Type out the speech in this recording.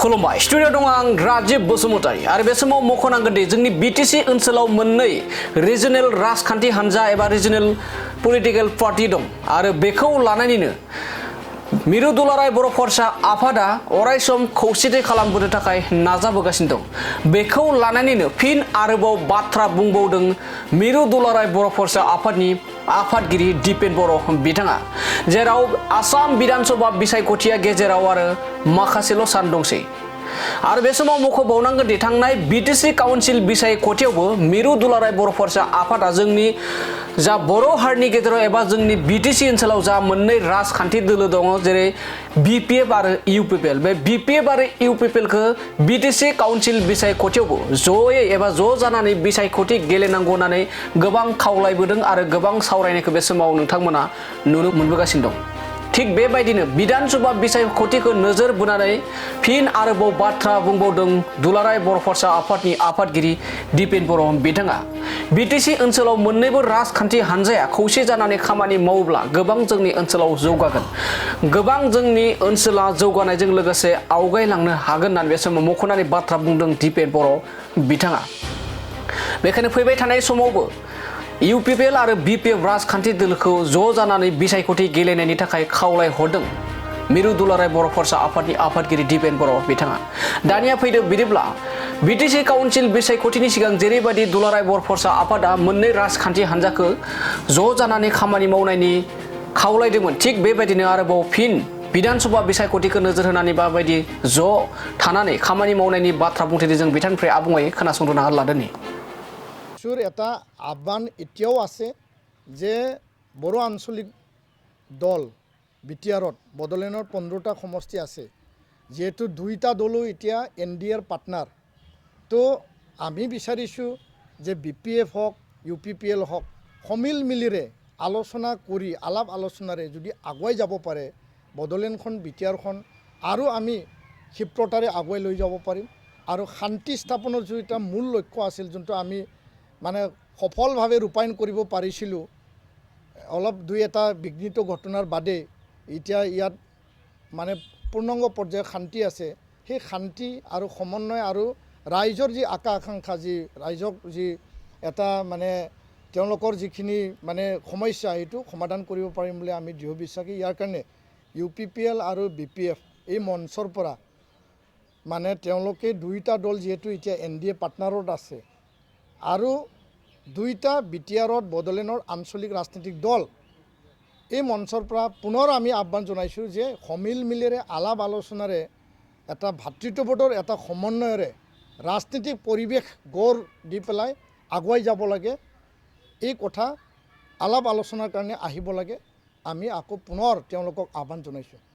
खुलुमबाय स्टुडियो दं आं राजीव बसुमतारी आरो बे समाव मख'नांगोन दि जोंनि बिटिसि ओनसोलाव मोननै रिजनेल राजखान्थि हान्जा एबा रिजनेल पलिटिकल पार्टी दं आरो बेखौ लानानैनो मिरु दुलाराय बर' फरायसा आफादा अरायसम खौसेथि खालामबोनो थाखाय नाजाबोगासिनो दं। बेखौ लानानैनो फिन आरोबाव बाथ्रा बुंबावदों मिरु दुलाराय बर' फरायसा आफादनि आफादगिरि दिपेन बर' बिथाङा, जेराव आसाम विधानसभा बिसायख'थिया गेजेराव आरो माखासेल' सान दंसै। आरो बे समाव मख'बावनांगोन दि थांनाय बिटिसि काउन्सिल बिसायख'थियावबो मिरु दुलाराय बर' फरायसा आफादा जोंनि जा बर' हारिनि गेजेराव एबा जोंनि बिटिसि ओनसोलाव जा मोननै राजखान्थि दोलो दङ, जेरै बिपिएफ आरो इउपिपिएल, बे बिपिएफ आरो इउपिपिएलखौ बिटिसि काउन्सिल बिसायख'थियावबो जयै एबा ज' जानानै बिसायख'थि गेलेनांगौ होननानै गोबां खावलायबोदों आरो गोबां सावरायनायखौ बे समाव नोंथांमोना नुनो मोनबोगासिनो दं। थिग बेबायदिनो विधानसभा बिसायख'थिखौ नोजोर बोनानै फिन आरोबाव बाथ्रा बुंबावदों दुलाराय बर' फरायसा आफादनि आफादगिरि दिपेन बर' बिथाङा। बिटिसि ओनसोलाव मोननैबो राजखान्थि हान्जाया खौसे जानानै खामानि मावोब्ला गोबां जोंनि ओनसोलाव जौगागोन, गोबां जोंनि ओनसोला जौगानायजों लोगोसे आवगायलांनो हागोन होननानै बे समाव मख'नानै बाथ्रा बुंदों दिपेन बर' बिथाङा। बेखायनो फैबाय थानाय समावबो इउपिपिएल आरो बिपिएफ राजखान्थि दोलोखौ ज' जानानै बिसायख'थि गेलेनायनि थाखाय खावलायहरदों मिरु दुलाराय बर' फरायसा आफादनि आफादगिरि दिपेन बर' बिथाङा। दानिया फैदो बिदिब्ला बिटिसि काउन्सिल बिसायख'थिनि सिगां जेरैबायदि दुलाराय बर' फरायसा आफादा मोननै राजखान्थि हान्जाखौ ज' जानानै खामानि मावनायनि खावलायदोंमोन, थिग बेबायदिनो आरोबाव फिन विधानसभा बिसायख'थिखौ नोजोर होनानै माबायदि ज' थानानै खामानि मावनायनि बाथ्रा बुंथिदों जों बिथांनिफ्राय आबुङै खोनासंनो लादोंनि। এটা আহ্বান এতিয়াও আছে যে বড়ো আঞ্চলিক দল বিটিআৰত বড়োলেণ্ডৰ 15টা সমষ্টি আছে, যিহেতু দুইটা দলো এতিয়া এনডিএৰ পাৰ্টনাৰ। তো আমি বিচাৰিছোঁ যে বিপিএফ হওক ইউপিপিএল হওক সমিল মিলিৰে আলোচনা কৰি আলাপ আলোচনাৰে যদি আগুৱাই যাব পাৰে বড়োলেণ্ডখন বিটিআৰখন আৰু আমি ক্ষিপ্ৰতাৰে আগুৱাই লৈ যাব পাৰিম। আৰু শান্তি স্থাপনৰ যিটো এটা মূল লক্ষ্য আছিল, যোনটো আমি মানে সফলভাৱে ৰূপায়ণ কৰিব পাৰিছিলোঁ, অলপ দুই এটা বিঘ্নিত ঘটনাৰ বাদে এতিয়া ইয়াত মানে পূৰ্ণাংগ পৰ্যায়ত শান্তি আছে। সেই শান্তি আৰু সমন্বয় আৰু ৰাইজৰ যি আকাংক্ষা, যি ৰাইজক যি এটা মানে তেওঁলোকৰ যিখিনি মানে সমস্যা, সেইটো সমাধান কৰিব পাৰিম বুলি আমি দৃঢ় বিশ্বাসী। ইয়াৰ কাৰণে ইউপিপিএল আৰু বিপিএফ এই মঞ্চৰ পৰা মানে তেওঁলোকে দুইটা দল যিহেতু এতিয়া এনডিএ পাৰ্টনাৰত আছে আৰু দুইটা বিটিআৰত বড়োলেণ্ডৰ আঞ্চলিক ৰাজনৈতিক দল, এই মঞ্চৰ পৰা পুনৰ আমি আহ্বান জনাইছোঁ যে সমিল মিলেৰে আলাপ আলোচনাৰে এটা ভাতৃত্ববোধৰ এটা সমন্বয়ৰে ৰাজনৈতিক পৰিৱেশ গঢ় দি পেলাই আগুৱাই যাব লাগে। এই কথা আলাপ আলোচনাৰ কাৰণে আহিব লাগে। আমি আকৌ পুনৰ তেওঁলোকক আহ্বান জনাইছোঁ।